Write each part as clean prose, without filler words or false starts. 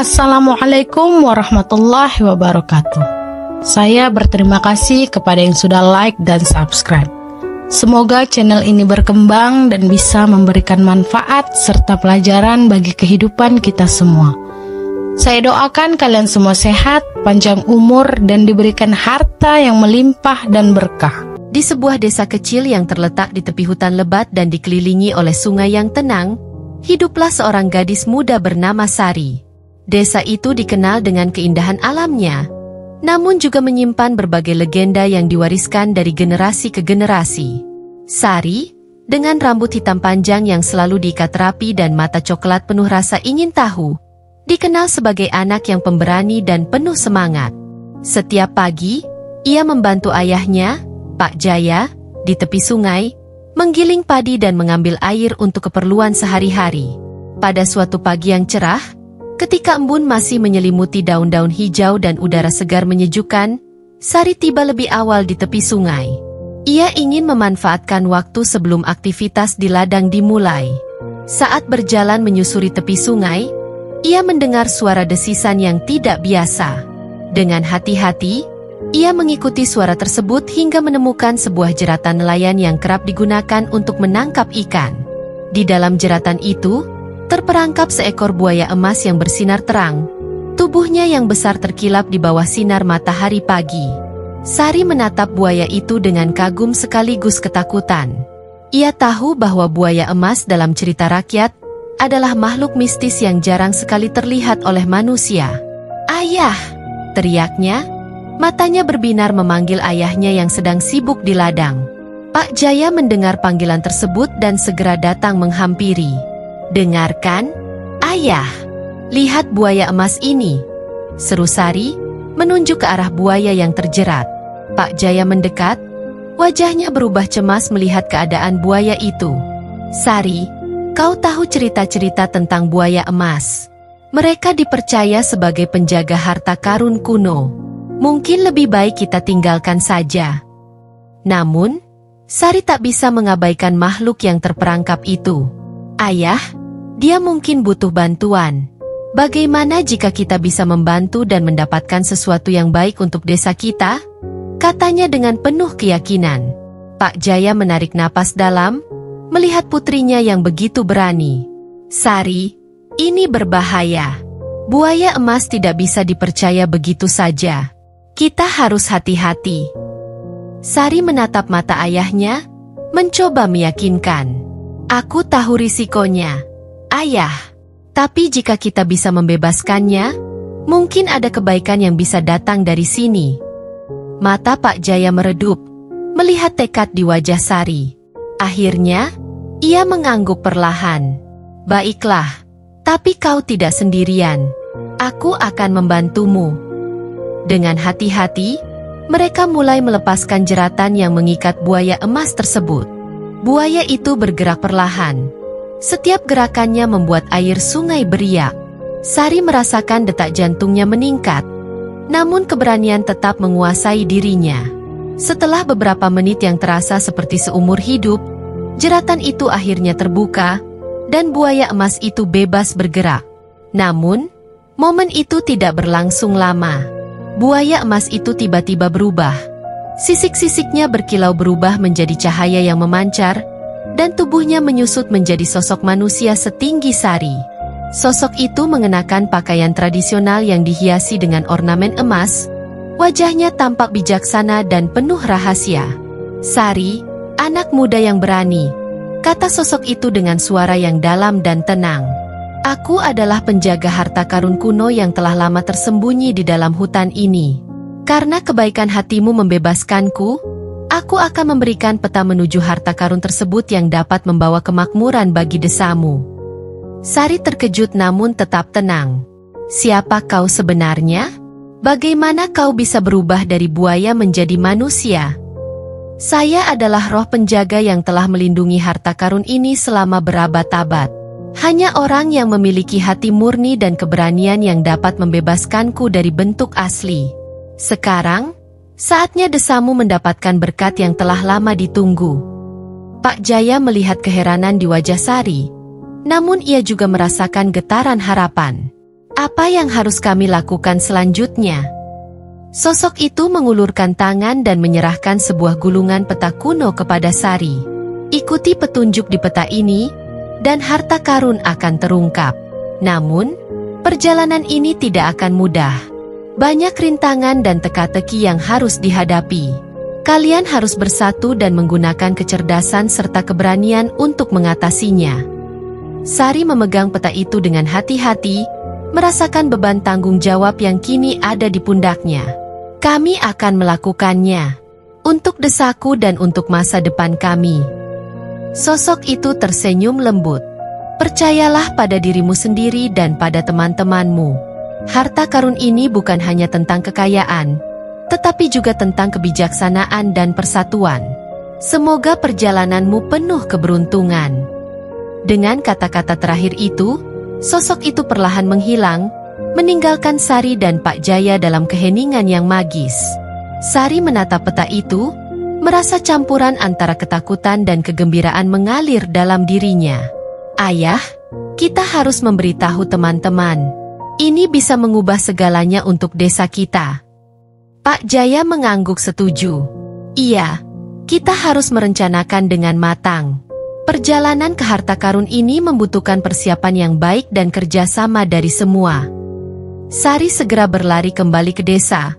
Assalamualaikum warahmatullahi wabarakatuh. Saya berterima kasih kepada yang sudah like dan subscribe. Semoga channel ini berkembang dan bisa memberikan manfaat serta pelajaran bagi kehidupan kita semua. Saya doakan kalian semua sehat, panjang umur, dan diberikan harta yang melimpah dan berkah. Di sebuah desa kecil yang terletak di tepi hutan lebat dan dikelilingi oleh sungai yang tenang, hiduplah seorang gadis muda bernama Sari. Desa itu dikenal dengan keindahan alamnya, namun juga menyimpan berbagai legenda yang diwariskan dari generasi ke generasi. Sari, dengan rambut hitam panjang yang selalu diikat rapi dan mata coklat penuh rasa ingin tahu, dikenal sebagai anak yang pemberani dan penuh semangat. Setiap pagi, ia membantu ayahnya, Pak Jaya, di tepi sungai, menggiling padi dan mengambil air untuk keperluan sehari-hari. Pada suatu pagi yang cerah, ketika embun masih menyelimuti daun-daun hijau dan udara segar menyejukkan, Sari tiba lebih awal di tepi sungai. Ia ingin memanfaatkan waktu sebelum aktivitas di ladang dimulai. Saat berjalan menyusuri tepi sungai, ia mendengar suara desisan yang tidak biasa. Dengan hati-hati, ia mengikuti suara tersebut hingga menemukan sebuah jeratan nelayan yang kerap digunakan untuk menangkap ikan. Di dalam jeratan itu, terperangkap seekor buaya emas yang bersinar terang. Tubuhnya yang besar terkilap di bawah sinar matahari pagi. Sari menatap buaya itu dengan kagum sekaligus ketakutan. Ia tahu bahwa buaya emas dalam cerita rakyat adalah makhluk mistis yang jarang sekali terlihat oleh manusia. "Ayah!" teriaknya, matanya berbinar memanggil ayahnya yang sedang sibuk di ladang. Pak Jaya mendengar panggilan tersebut dan segera datang menghampiri. "Dengarkan, ayah, lihat buaya emas ini," seru Sari, menunjuk ke arah buaya yang terjerat. Pak Jaya mendekat, wajahnya berubah cemas melihat keadaan buaya itu. "Sari, kau tahu cerita-cerita tentang buaya emas? Mereka dipercaya sebagai penjaga harta karun kuno. Mungkin lebih baik kita tinggalkan saja." Namun, Sari tak bisa mengabaikan makhluk yang terperangkap itu. "Ayah, dia mungkin butuh bantuan. Bagaimana jika kita bisa membantu dan mendapatkan sesuatu yang baik untuk desa kita?" katanya dengan penuh keyakinan. Pak Jaya menarik napas dalam, melihat putrinya yang begitu berani. "Sari, ini berbahaya. Buaya emas tidak bisa dipercaya begitu saja. Kita harus hati-hati." Sari menatap mata ayahnya, mencoba meyakinkan. "Aku tahu risikonya, ayah. Tapi jika kita bisa membebaskannya, mungkin ada kebaikan yang bisa datang dari sini." Mata Pak Jaya meredup, melihat tekad di wajah Sari. Akhirnya, ia mengangguk perlahan. "Baiklah, tapi kau tidak sendirian. Aku akan membantumu." Dengan hati-hati, mereka mulai melepaskan jeratan yang mengikat buaya emas tersebut. Buaya itu bergerak perlahan. Setiap gerakannya membuat air sungai beriak. Sari merasakan detak jantungnya meningkat, namun keberanian tetap menguasai dirinya. Setelah beberapa menit yang terasa seperti seumur hidup, jeratan itu akhirnya terbuka, dan buaya emas itu bebas bergerak. Namun, momen itu tidak berlangsung lama. Buaya emas itu tiba-tiba berubah. Sisik-sisiknya berkilau berubah menjadi cahaya yang memancar, dan tubuhnya menyusut menjadi sosok manusia setinggi Sari. Sosok itu mengenakan pakaian tradisional yang dihiasi dengan ornamen emas. Wajahnya tampak bijaksana dan penuh rahasia. "Sari, anak muda yang berani," kata sosok itu dengan suara yang dalam dan tenang. "Aku adalah penjaga harta karun kuno yang telah lama tersembunyi di dalam hutan ini. Karena kebaikan hatimu membebaskanku, aku akan memberikan peta menuju harta karun tersebut yang dapat membawa kemakmuran bagi desamu." Sari terkejut namun tetap tenang. "Siapa kau sebenarnya? Bagaimana kau bisa berubah dari buaya menjadi manusia?" "Saya adalah roh penjaga yang telah melindungi harta karun ini selama berabad-abad. Hanya orang yang memiliki hati murni dan keberanian yang dapat membebaskanku dari bentuk asli. Sekarang, saatnya desamu mendapatkan berkat yang telah lama ditunggu." Pak Jaya melihat keheranan di wajah Sari, namun ia juga merasakan getaran harapan. Apa yang harus kami lakukan selanjutnya? Sosok itu mengulurkan tangan dan menyerahkan sebuah gulungan peta kuno kepada Sari. Ikuti petunjuk di peta ini, dan harta karun akan terungkap. Namun, perjalanan ini tidak akan mudah. Banyak rintangan dan teka-teki yang harus dihadapi. Kalian harus bersatu dan menggunakan kecerdasan serta keberanian untuk mengatasinya. Sari memegang peta itu dengan hati-hati, merasakan beban tanggung jawab yang kini ada di pundaknya. Kami akan melakukannya. Untuk desaku dan untuk masa depan kami. Sosok itu tersenyum lembut. Percayalah pada dirimu sendiri dan pada teman-temanmu. Harta karun ini bukan hanya tentang kekayaan, tetapi juga tentang kebijaksanaan dan persatuan. Semoga perjalananmu penuh keberuntungan. Dengan kata-kata terakhir itu, sosok itu perlahan menghilang, meninggalkan Sari dan Pak Jaya dalam keheningan yang magis. Sari menatap peta itu, merasa campuran antara ketakutan dan kegembiraan mengalir dalam dirinya. Ayah, kita harus memberitahu teman-teman. Ini bisa mengubah segalanya untuk desa kita. Pak Jaya mengangguk setuju. Iya, kita harus merencanakan dengan matang. Perjalanan ke harta karun ini membutuhkan persiapan yang baik dan kerjasama dari semua. Sari segera berlari kembali ke desa.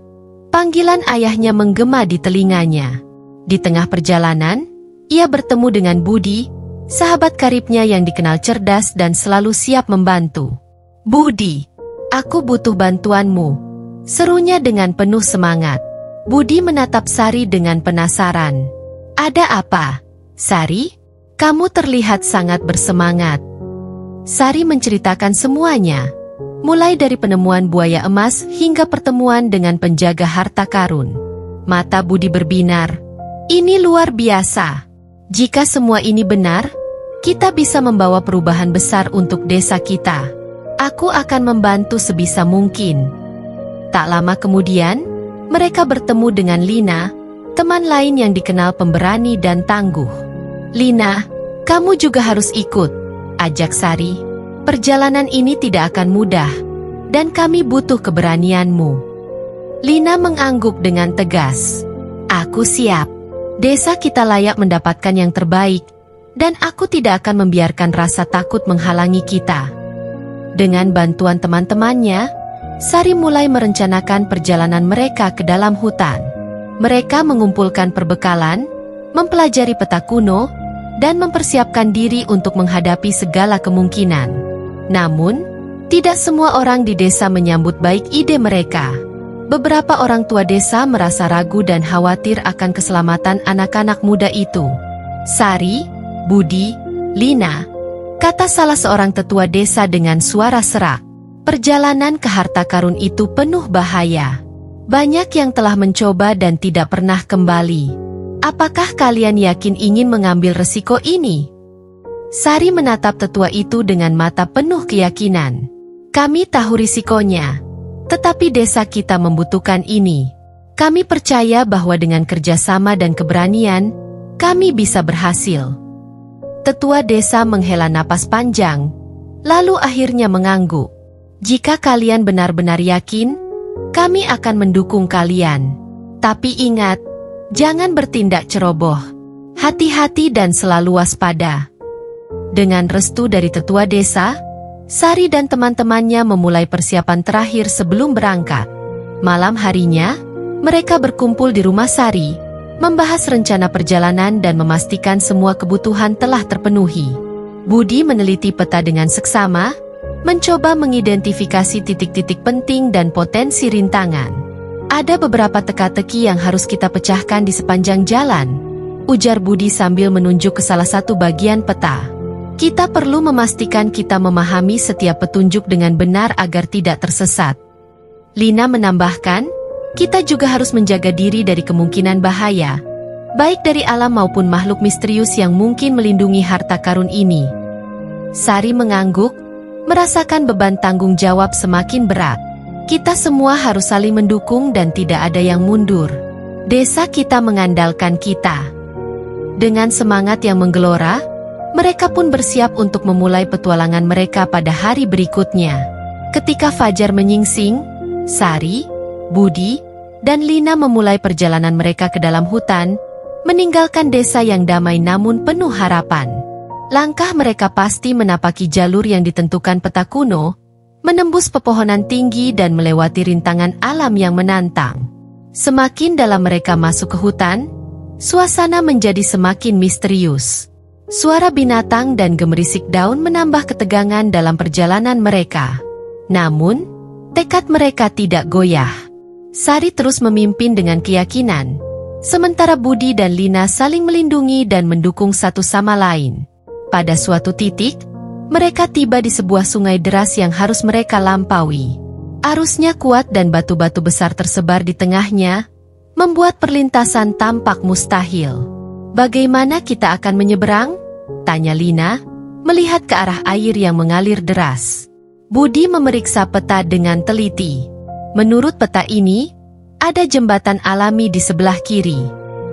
Panggilan ayahnya menggema di telinganya. Di tengah perjalanan, ia bertemu dengan Budi, sahabat karibnya yang dikenal cerdas dan selalu siap membantu. Budi, aku butuh bantuanmu, serunya dengan penuh semangat. Budi menatap Sari dengan penasaran. Ada apa, Sari? Kamu terlihat sangat bersemangat. Sari menceritakan semuanya, mulai dari penemuan buaya emas hingga pertemuan dengan penjaga harta karun. Mata Budi berbinar. Ini luar biasa. Jika semua ini benar, kita bisa membawa perubahan besar untuk desa kita. Aku akan membantu sebisa mungkin. Tak lama kemudian, mereka bertemu dengan Lina, teman lain yang dikenal pemberani dan tangguh. Lina, kamu juga harus ikut, ajak Sari. Perjalanan ini tidak akan mudah, dan kami butuh keberanianmu. Lina mengangguk dengan tegas. Aku siap. Desa kita layak mendapatkan yang terbaik, dan aku tidak akan membiarkan rasa takut menghalangi kita. Dengan bantuan teman-temannya, Sari mulai merencanakan perjalanan mereka ke dalam hutan. Mereka mengumpulkan perbekalan, mempelajari peta kuno, dan mempersiapkan diri untuk menghadapi segala kemungkinan. Namun, tidak semua orang di desa menyambut baik ide mereka. Beberapa orang tua desa merasa ragu dan khawatir akan keselamatan anak-anak muda itu. Sari, Budi, Lina, kata salah seorang tetua desa dengan suara serak. Perjalanan ke harta karun itu penuh bahaya. Banyak yang telah mencoba dan tidak pernah kembali. Apakah kalian yakin ingin mengambil resiko ini? Sari menatap tetua itu dengan mata penuh keyakinan. Kami tahu risikonya, tetapi desa kita membutuhkan ini. Kami percaya bahwa dengan kerjasama dan keberanian, kami bisa berhasil. Tetua desa menghela napas panjang, lalu akhirnya mengangguk. Jika kalian benar-benar yakin, kami akan mendukung kalian. Tapi ingat, jangan bertindak ceroboh. Hati-hati dan selalu waspada. Dengan restu dari tetua desa, Sari dan teman-temannya memulai persiapan terakhir sebelum berangkat. Malam harinya, mereka berkumpul di rumah Sari, membahas rencana perjalanan dan memastikan semua kebutuhan telah terpenuhi. Budi meneliti peta dengan seksama, mencoba mengidentifikasi titik-titik penting dan potensi rintangan. Ada beberapa teka-teki yang harus kita pecahkan di sepanjang jalan, ujar Budi sambil menunjuk ke salah satu bagian peta. Kita perlu memastikan kita memahami setiap petunjuk dengan benar agar tidak tersesat. Lina menambahkan, kita juga harus menjaga diri dari kemungkinan bahaya, baik dari alam maupun makhluk misterius yang mungkin melindungi harta karun ini. Sari mengangguk, merasakan beban tanggung jawab semakin berat. Kita semua harus saling mendukung dan tidak ada yang mundur. Desa kita mengandalkan kita. Dengan semangat yang menggelora, mereka pun bersiap untuk memulai petualangan mereka pada hari berikutnya. Ketika fajar menyingsing, Sari, Budi, dan Lina memulai perjalanan mereka ke dalam hutan, meninggalkan desa yang damai namun penuh harapan. Langkah mereka pasti menapaki jalur yang ditentukan peta kuno, menembus pepohonan tinggi dan melewati rintangan alam yang menantang. Semakin dalam mereka masuk ke hutan, suasana menjadi semakin misterius. Suara binatang dan gemerisik daun menambah ketegangan dalam perjalanan mereka. Namun, tekad mereka tidak goyah. Sari terus memimpin dengan keyakinan, sementara Budi dan Lina saling melindungi dan mendukung satu sama lain. Pada suatu titik, mereka tiba di sebuah sungai deras yang harus mereka lampaui. Arusnya kuat dan batu-batu besar tersebar di tengahnya, membuat perlintasan tampak mustahil. "Bagaimana kita akan menyeberang?" tanya Lina, melihat ke arah air yang mengalir deras. Budi memeriksa peta dengan teliti. Menurut peta ini, ada jembatan alami di sebelah kiri.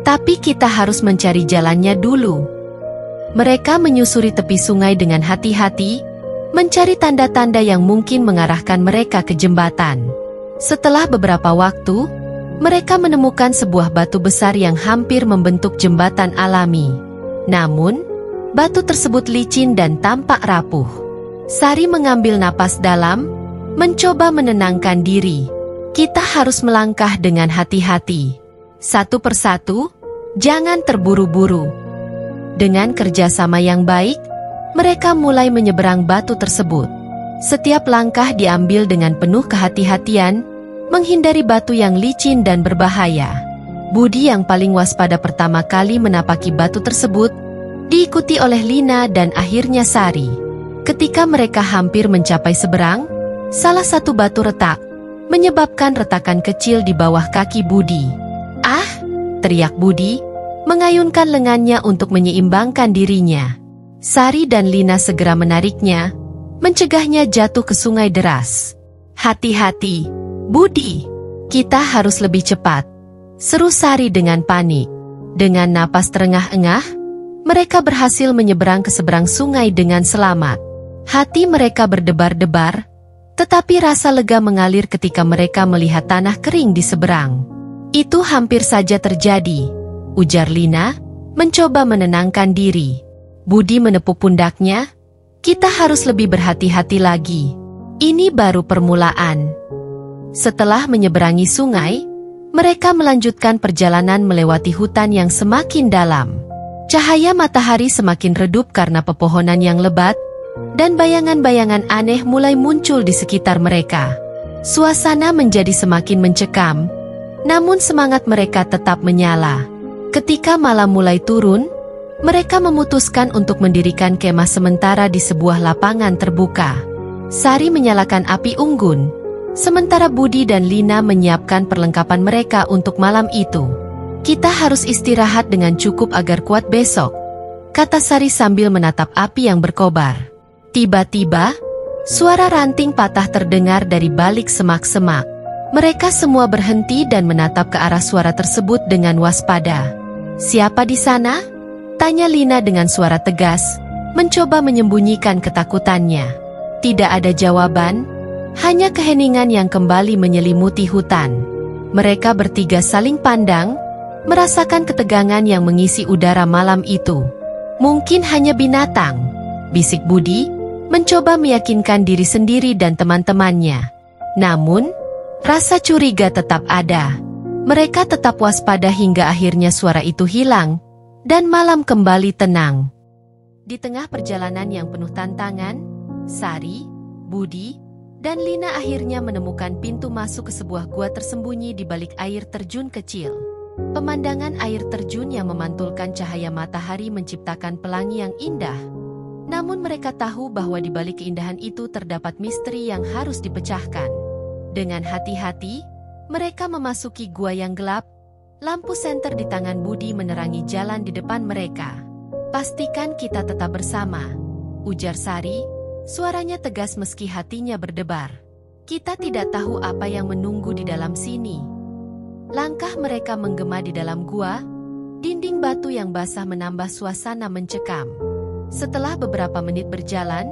Tapi kita harus mencari jalannya dulu. Mereka menyusuri tepi sungai dengan hati-hati, mencari tanda-tanda yang mungkin mengarahkan mereka ke jembatan. Setelah beberapa waktu, mereka menemukan sebuah batu besar yang hampir membentuk jembatan alami. Namun, batu tersebut licin dan tampak rapuh. Sari mengambil napas dalam, mencoba menenangkan diri. Kita harus melangkah dengan hati-hati. Satu persatu, jangan terburu-buru. Dengan kerjasama yang baik, mereka mulai menyeberang batu tersebut. Setiap langkah diambil dengan penuh kehati-hatian, menghindari batu yang licin dan berbahaya. Budi yang paling waspada pertama kali menapaki batu tersebut, diikuti oleh Lina dan akhirnya Sari. Ketika mereka hampir mencapai seberang, salah satu batu retak, menyebabkan retakan kecil di bawah kaki Budi. "Ah!" teriak Budi, mengayunkan lengannya untuk menyeimbangkan dirinya. Sari dan Lina segera menariknya, mencegahnya jatuh ke sungai deras. "Hati-hati, Budi, kita harus lebih cepat," seru Sari dengan panik. Dengan napas terengah-engah, mereka berhasil menyeberang ke seberang sungai dengan selamat. Hati mereka berdebar-debar, tetapi rasa lega mengalir ketika mereka melihat tanah kering di seberang. "Itu hampir saja terjadi," ujar Lina, mencoba menenangkan diri. Budi menepuk pundaknya, "Kita harus lebih berhati-hati lagi. Ini baru permulaan." Setelah menyeberangi sungai, mereka melanjutkan perjalanan melewati hutan yang semakin dalam. Cahaya matahari semakin redup karena pepohonan yang lebat, dan bayangan-bayangan aneh mulai muncul di sekitar mereka. Suasana menjadi semakin mencekam, namun semangat mereka tetap menyala. Ketika malam mulai turun, mereka memutuskan untuk mendirikan kemah sementara di sebuah lapangan terbuka. Sari menyalakan api unggun, sementara Budi dan Lina menyiapkan perlengkapan mereka untuk malam itu. "Kita harus istirahat dengan cukup agar kuat besok," kata Sari sambil menatap api yang berkobar. Tiba-tiba, suara ranting patah terdengar dari balik semak-semak. Mereka semua berhenti dan menatap ke arah suara tersebut dengan waspada. "Siapa di sana?" tanya Lina dengan suara tegas, mencoba menyembunyikan ketakutannya. Tidak ada jawaban, hanya keheningan yang kembali menyelimuti hutan. Mereka bertiga saling pandang, merasakan ketegangan yang mengisi udara malam itu. "Mungkin hanya binatang," bisik Budi, mencoba meyakinkan diri sendiri dan teman-temannya. Namun, rasa curiga tetap ada. Mereka tetap waspada hingga akhirnya suara itu hilang, dan malam kembali tenang. Di tengah perjalanan yang penuh tantangan, Sari, Budi, dan Lina akhirnya menemukan pintu masuk ke sebuah gua tersembunyi di balik air terjun kecil. Pemandangan air terjun yang memantulkan cahaya matahari menciptakan pelangi yang indah. Namun mereka tahu bahwa di balik keindahan itu terdapat misteri yang harus dipecahkan. Dengan hati-hati, mereka memasuki gua yang gelap. Lampu senter di tangan Budi menerangi jalan di depan mereka. "Pastikan kita tetap bersama," ujar Sari, suaranya tegas meski hatinya berdebar. "Kita tidak tahu apa yang menunggu di dalam sini." Langkah mereka menggema di dalam gua, dinding batu yang basah menambah suasana mencekam. Setelah beberapa menit berjalan,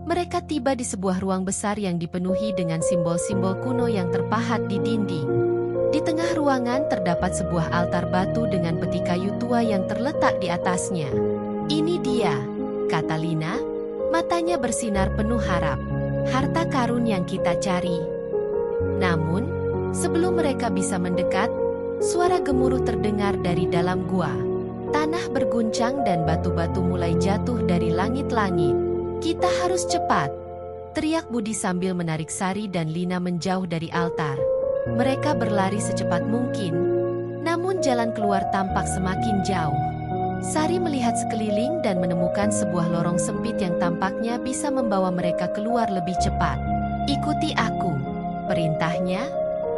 Mereka tiba di sebuah ruang besar yang dipenuhi dengan simbol-simbol kuno yang terpahat di dinding. Di tengah ruangan terdapat sebuah altar batu dengan peti kayu tua yang terletak di atasnya. "Ini dia," kata Lina, matanya bersinar penuh harap. "Harta karun yang kita cari." Namun, sebelum mereka bisa mendekat, suara gemuruh terdengar dari dalam gua. Tanah berguncang dan batu-batu mulai jatuh dari langit-langit. "Kita harus cepat!" teriak Budi sambil menarik Sari dan Lina menjauh dari altar. Mereka berlari secepat mungkin, namun jalan keluar tampak semakin jauh. Sari melihat sekeliling dan menemukan sebuah lorong sempit yang tampaknya bisa membawa mereka keluar lebih cepat. "Ikuti aku," perintahnya,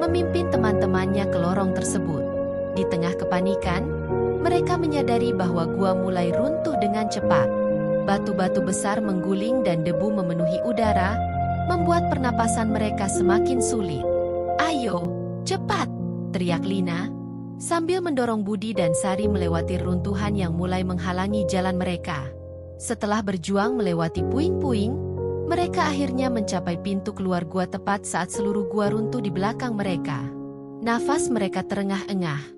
memimpin teman-temannya ke lorong tersebut. Di tengah kepanikan, mereka menyadari bahwa gua mulai runtuh dengan cepat. Batu-batu besar mengguling dan debu memenuhi udara, membuat pernapasan mereka semakin sulit. "Ayo, cepat!" teriak Lina, sambil mendorong Budi dan Sari melewati runtuhan yang mulai menghalangi jalan mereka. Setelah berjuang melewati puing-puing, mereka akhirnya mencapai pintu keluar gua tepat saat seluruh gua runtuh di belakang mereka. Nafas mereka terengah-engah.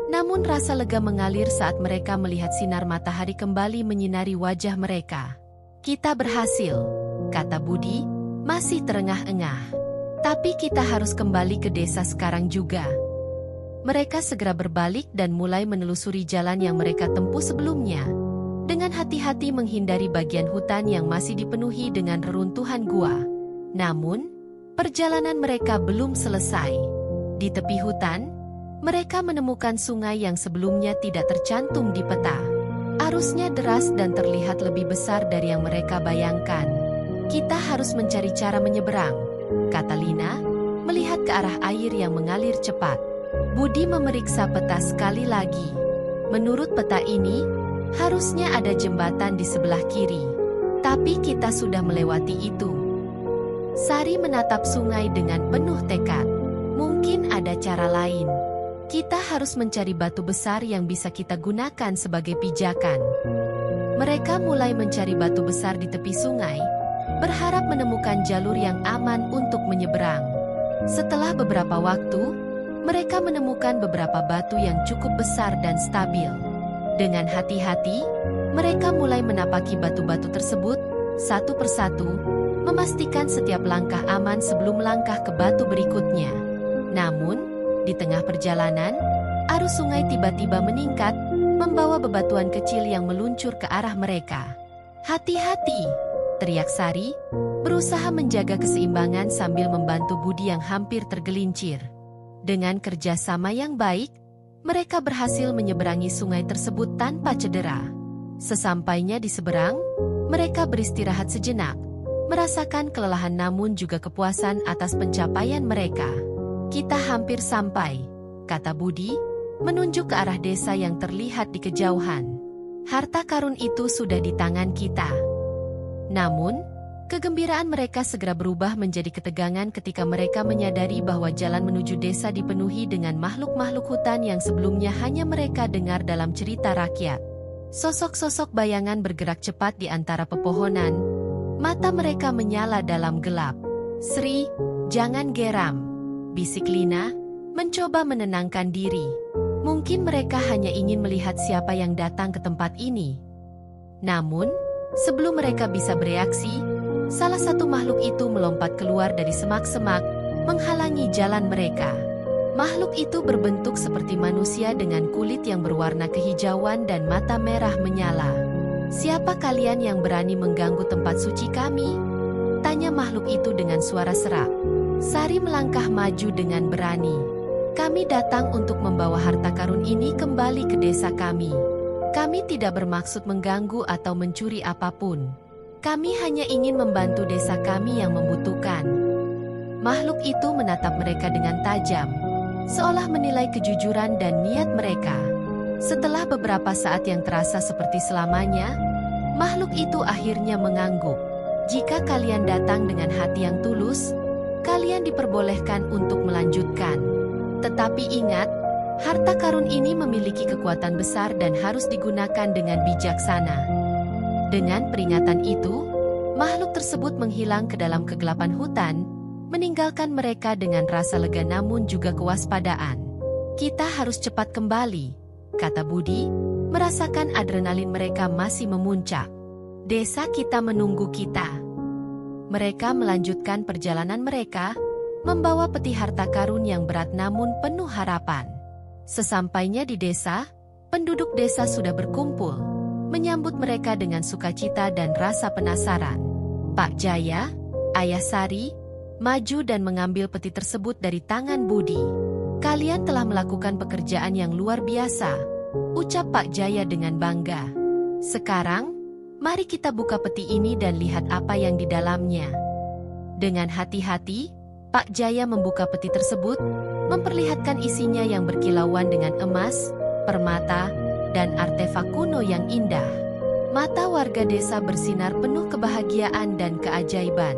Namun rasa lega mengalir saat mereka melihat sinar matahari kembali menyinari wajah mereka. "Kita berhasil," kata Budi, masih terengah-engah. "Tapi kita harus kembali ke desa sekarang juga." Mereka segera berbalik dan mulai menelusuri jalan yang mereka tempuh sebelumnya. Dengan hati-hati menghindari bagian hutan yang masih dipenuhi dengan reruntuhan gua. Namun, perjalanan mereka belum selesai. Di tepi hutan, mereka menemukan sungai yang sebelumnya tidak tercantum di peta. Arusnya deras dan terlihat lebih besar dari yang mereka bayangkan. "Kita harus mencari cara menyeberang," kata Lina, melihat ke arah air yang mengalir cepat. Budi memeriksa peta sekali lagi. "Menurut peta ini, harusnya ada jembatan di sebelah kiri. Tapi kita sudah melewati itu." Sari menatap sungai dengan penuh tekad. "Mungkin ada cara lain. Kita harus mencari batu besar yang bisa kita gunakan sebagai pijakan." Mereka mulai mencari batu besar di tepi sungai, berharap menemukan jalur yang aman untuk menyeberang. Setelah beberapa waktu, mereka menemukan beberapa batu yang cukup besar dan stabil. Dengan hati-hati, mereka mulai menapaki batu-batu tersebut, satu persatu, memastikan setiap langkah aman sebelum melangkah ke batu berikutnya. Namun, di tengah perjalanan, arus sungai tiba-tiba meningkat, membawa bebatuan kecil yang meluncur ke arah mereka. "Hati-hati!" teriak Sari, berusaha menjaga keseimbangan sambil membantu Budi yang hampir tergelincir. Dengan kerjasama yang baik, mereka berhasil menyeberangi sungai tersebut tanpa cedera. Sesampainya di seberang, mereka beristirahat sejenak, merasakan kelelahan namun juga kepuasan atas pencapaian mereka. "Kita hampir sampai," kata Budi, menunjuk ke arah desa yang terlihat di kejauhan. "Harta karun itu sudah di tangan kita." Namun, kegembiraan mereka segera berubah menjadi ketegangan ketika mereka menyadari bahwa jalan menuju desa dipenuhi dengan makhluk-makhluk hutan yang sebelumnya hanya mereka dengar dalam cerita rakyat. Sosok-sosok bayangan bergerak cepat di antara pepohonan. Mata mereka menyala dalam gelap. "Sri, jangan geram," bisik Lina, mencoba menenangkan diri. Mungkin mereka hanya ingin melihat siapa yang datang ke tempat ini. Namun, sebelum mereka bisa bereaksi, salah satu makhluk itu melompat keluar dari semak-semak, menghalangi jalan mereka. Makhluk itu berbentuk seperti manusia dengan kulit yang berwarna kehijauan dan mata merah menyala. "Siapa kalian yang berani mengganggu tempat suci kami?" tanya makhluk itu dengan suara serak. Sari melangkah maju dengan berani. "Kami datang untuk membawa harta karun ini kembali ke desa kami. Kami tidak bermaksud mengganggu atau mencuri apapun. Kami hanya ingin membantu desa kami yang membutuhkan." Makhluk itu menatap mereka dengan tajam, seolah menilai kejujuran dan niat mereka. Setelah beberapa saat yang terasa seperti selamanya, makhluk itu akhirnya mengangguk. "Jika kalian datang dengan hati yang tulus, kalian diperbolehkan untuk melanjutkan. Tetapi ingat, harta karun ini memiliki kekuatan besar dan harus digunakan dengan bijaksana." Dengan peringatan itu, Makhluk tersebut menghilang ke dalam kegelapan hutan, meninggalkan mereka dengan rasa lega namun juga kewaspadaan. Kita harus cepat kembali, kata Budi, merasakan adrenalin mereka masih memuncak. Desa kita menunggu kita. Mereka melanjutkan perjalanan mereka, membawa peti harta karun yang berat namun penuh harapan. Sesampainya di desa, penduduk desa sudah berkumpul, menyambut mereka dengan sukacita dan rasa penasaran. Pak Jaya, Ayah Sari, maju dan mengambil peti tersebut dari tangan Budi. Kalian telah melakukan pekerjaan yang luar biasa, ucap Pak Jaya dengan bangga. Sekarang, mari kita buka peti ini dan lihat apa yang di dalamnya. Dengan hati-hati, Pak Jaya membuka peti tersebut, memperlihatkan isinya yang berkilauan dengan emas, permata, dan artefak kuno yang indah. Mata warga desa bersinar penuh kebahagiaan dan keajaiban.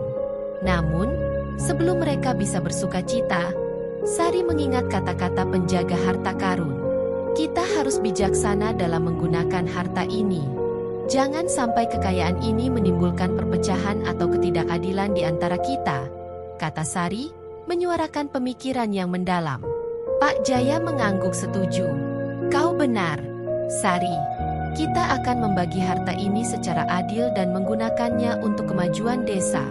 Namun, sebelum mereka bisa bersukacita, Sari mengingat kata-kata penjaga harta karun. Kita harus bijaksana dalam menggunakan harta ini. Jangan sampai kekayaan ini menimbulkan perpecahan atau ketidakadilan di antara kita, kata Sari, menyuarakan pemikiran yang mendalam. Pak Jaya mengangguk setuju. Kau benar, Sari. Kita akan membagi harta ini secara adil dan menggunakannya untuk kemajuan desa.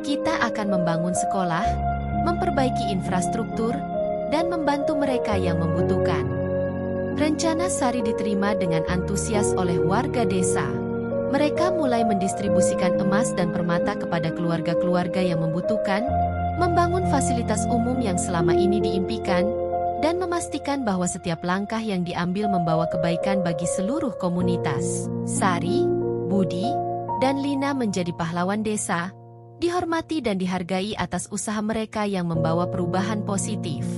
Kita akan membangun sekolah, memperbaiki infrastruktur, dan membantu mereka yang membutuhkan. Rencana Sari diterima dengan antusias oleh warga desa. Mereka mulai mendistribusikan emas dan permata kepada keluarga-keluarga yang membutuhkan, membangun fasilitas umum yang selama ini diimpikan, dan memastikan bahwa setiap langkah yang diambil membawa kebaikan bagi seluruh komunitas. Sari, Budi, dan Lina menjadi pahlawan desa, dihormati dan dihargai atas usaha mereka yang membawa perubahan positif.